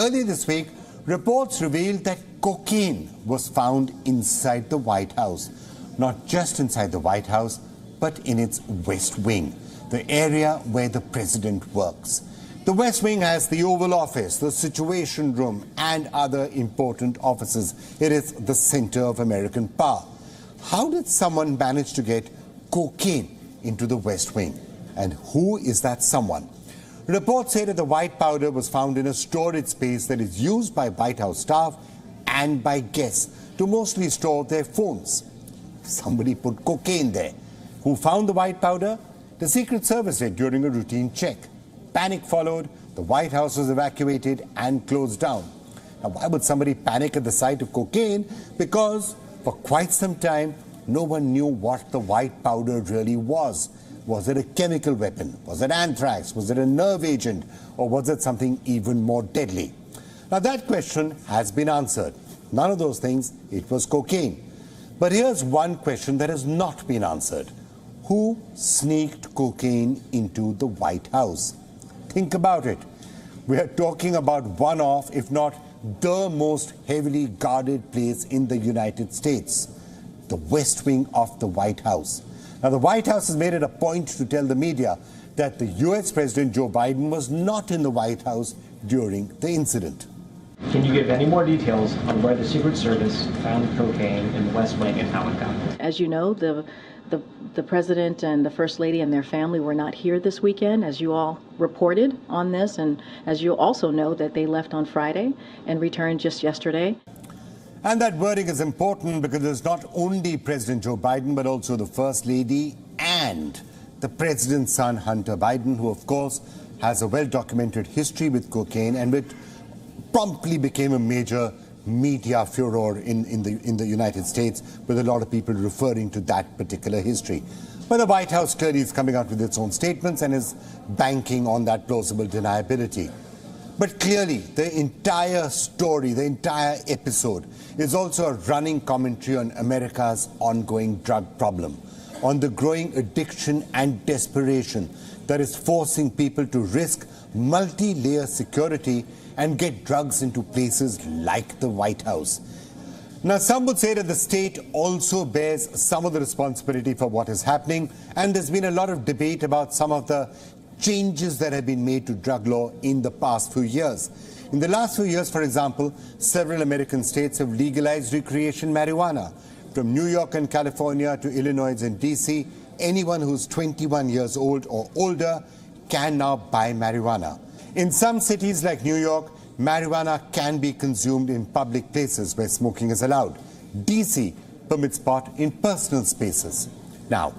earlier this week, reports revealed that cocaine was found inside the White House. Not just inside the White House, but in its West Wing, the area where the president works. The West Wing has the Oval Office, the Situation Room, and other important offices. It is the center of American power. How did someone manage to get cocaine into the West Wing? And who is that someone? Reports say that the white powder was found in a storage space that is used by White House staff and by guests to mostly store their phones. Somebody put cocaine there. Who found the white powder? The Secret Service did during a routine check. Panic followed, the White House was evacuated and closed down. Now, why would somebody panic at the sight of cocaine? Because for quite some time, no one knew what the white powder really was. Was it a chemical weapon? Was it anthrax? Was it a nerve agent? Or was it something even more deadly? Now, that question has been answered. None of those things, it was cocaine. But here's one question that has not been answered. Who sneaked cocaine into the White House? Think about it. We are talking about one of, if not the most heavily guarded place in the United States, the West Wing of the White House. Now, the White House has made it a point to tell the media that the US President Joe Biden was not in the White House during the incident. Can you give any more details on where the Secret Service found cocaine in the West Wing and how it got there? As you know, the President and the First Lady and their family were not here this weekend, as you all reported on this, and as you also know that they left on Friday and returned just yesterday. And that wording is important because it's not only President Joe Biden, but also the First Lady and the President's son, Hunter Biden, who, of course, has a well-documented history with cocaine and which promptly became a major media furor in the United States, with a lot of people referring to that particular history. But the White House clearly is coming out with its own statements and is banking on that plausible deniability. But clearly, the entire story, the entire episode, is also a running commentary on America's ongoing drug problem, on the growing addiction and desperation that is forcing people to risk multi-layer security and get drugs into places like the White House. Now, some would say that the state also bears some of the responsibility for what is happening, and there's been a lot of debate about some of the changes that have been made to drug law in the past few years. In the last few years, for example, several American states have legalized recreation marijuana. From New York and California to Illinois and DC, anyone who's 21 years old or older can now buy marijuana. In some cities like New York, marijuana can be consumed in public places where smoking is allowed. DC permits pot in personal spaces. Now,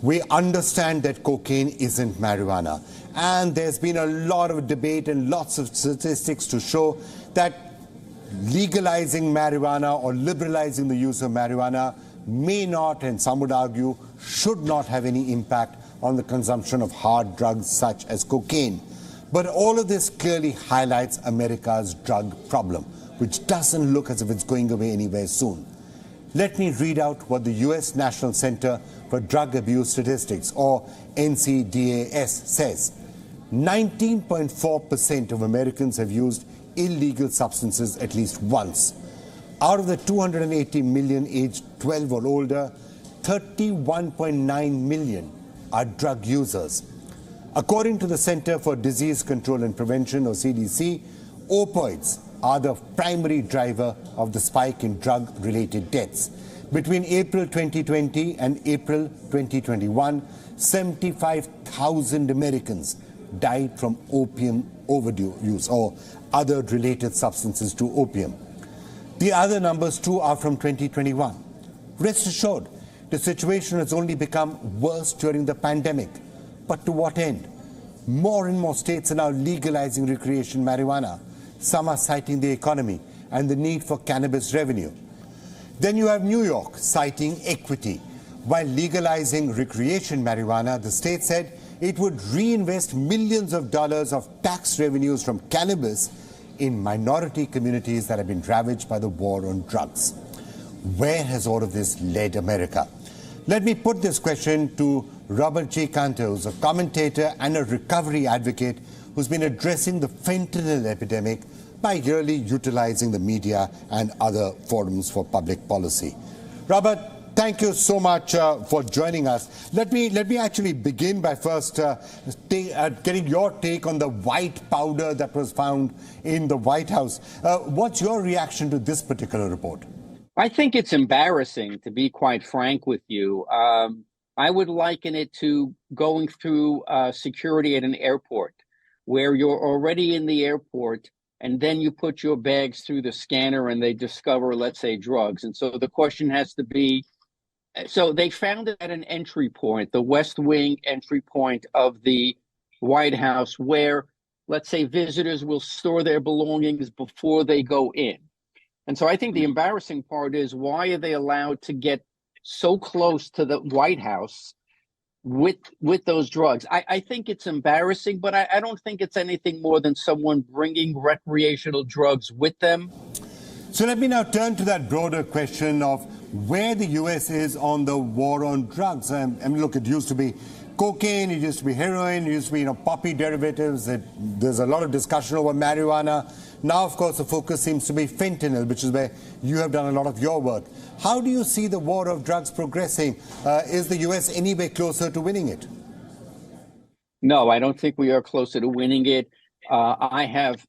we understand that cocaine isn't marijuana, and there's been a lot of debate and lots of statistics to show that legalizing marijuana or liberalizing the use of marijuana may not, and some would argue, should not have any impact on the consumption of hard drugs such as cocaine. But all of this clearly highlights America's drug problem, which doesn't look as if it's going away anywhere soon. Let me read out what the U.S. National Center for Drug Abuse Statistics, or NCDAS, says. 19.4% of Americans have used illegal substances at least once. Out of the 280 million aged 12 or older, 31.9 million are drug users. According to the Center for Disease Control and Prevention, or CDC, opioids are the primary driver of the spike in drug-related deaths. Between April 2020 and April 2021, 75,000 Americans died from opium overdose or other related substances to opium. The other numbers too are from 2021. Rest assured, the situation has only become worse during the pandemic. But to what end? More and more states are now legalizing recreation marijuana. Some are citing the economy and the need for cannabis revenue. Then you have New York citing equity. While legalizing recreation marijuana, the state said it would reinvest millions of dollars of tax revenues from cannabis in minority communities that have been ravaged by the war on drugs. Where has all of this led America? Let me put this question to Robert G. Kanter, who's a commentator and a recovery advocate who's been addressing the fentanyl epidemic by really utilizing the media and other forums for public policy. Robert, thank you so much for joining us. Let me actually begin by first getting your take on the white powder that was found in the White House. What's your reaction to this particular report? I think it's embarrassing, to be quite frank with you. I would liken it to going through security at an airport, where you're already in the airport and then you put your bags through the scanner and they discover, let's say, drugs. And so the question has to be, so they found it at an entry point, the West Wing entry point of the White House, where, let's say, visitors will store their belongings before they go in. And so I think the embarrassing part is, why are they allowed to get so close to the White House with those drugs? I think it's embarrassing, but I don't think it's anything more than someone bringing recreational drugs with them. So let me now turn to that broader question of where the U.S. is on the war on drugs. I mean, look, it used to be cocaine, it used to be heroin, it used to be, poppy derivatives. There's a lot of discussion over marijuana. Now, of course, the focus seems to be fentanyl, which is where you have done a lot of your work. How do you see the war of drugs progressing? Is the U.S. any way closer to winning it? No, I don't think we are closer to winning it. I have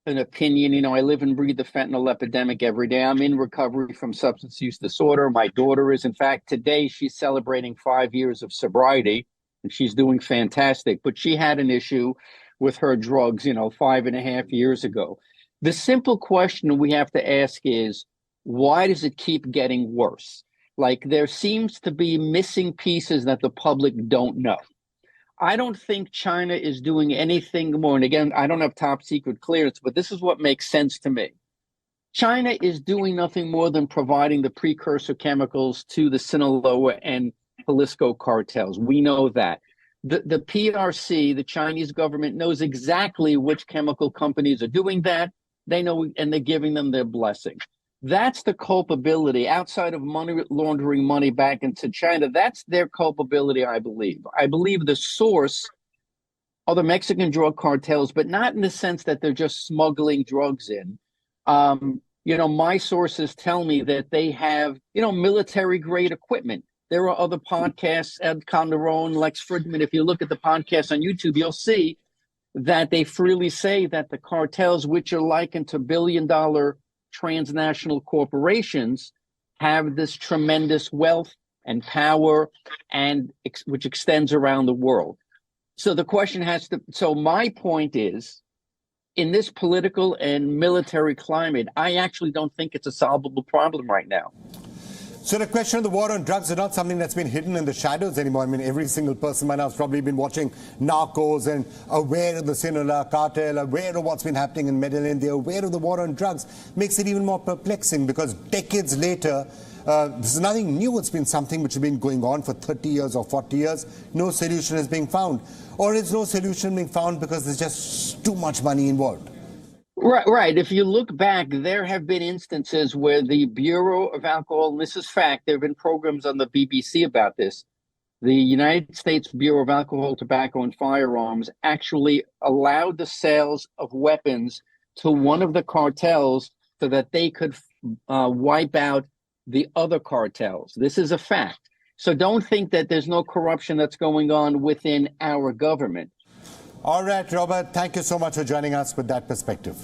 an opinion. I live and breathe the fentanyl epidemic every day. I'm in recovery from substance use disorder. My daughter is. In fact, today she's celebrating 5 years of sobriety, and she's doing fantastic. But she had an issue with her drugs, 5.5 years ago. The simple question we have to ask is, why does it keep getting worse? Like, there seems to be missing pieces that the public don't know. I don't think China is doing anything more. And again, I don't have top secret clearance, but this is what makes sense to me. China is doing nothing more than providing the precursor chemicals to the Sinaloa and Jalisco cartels. We know that. The PRC, the Chinese government, knows exactly which chemical companies are doing that. They know, and they're giving them their blessing. That's the culpability. Outside of money laundering money back into China, that's their culpability, I believe. I believe the source are the Mexican drug cartels, but not in the sense that they're just smuggling drugs in. My sources tell me that they have, military-grade equipment. There are other podcasts, Ed Calderon, Lex Fridman. If you look at the podcast on YouTube, you'll see that they freely say that the cartels, which are likened to billion-dollar transnational corporations, have this tremendous wealth and power, and which extends around the world. So the question so my point is, in this political and military climate, I actually don't think it's a solvable problem right now. So the question of the war on drugs is not something that's been hidden in the shadows anymore. I mean, every single person by now has probably been watching Narcos and aware of the Sinaloa cartel, aware of what's been happening in Medellin. They're aware of the war on drugs. Makes it even more perplexing, because decades later, this is nothing new. It's been something which has been going on for 30 years or 40 years. No solution is being found. Or is no solution being found because there's just too much money involved? Right. If you look back, there have been instances where the Bureau of Alcohol, and this is fact, there have been programs on the BBC about this. The United States Bureau of Alcohol, Tobacco, and Firearms actually allowed the sales of weapons to one of the cartels so that they could wipe out the other cartels. This is a fact. So don't think that there's no corruption that's going on within our government. All right, Robert, thank you so much for joining us with that perspective.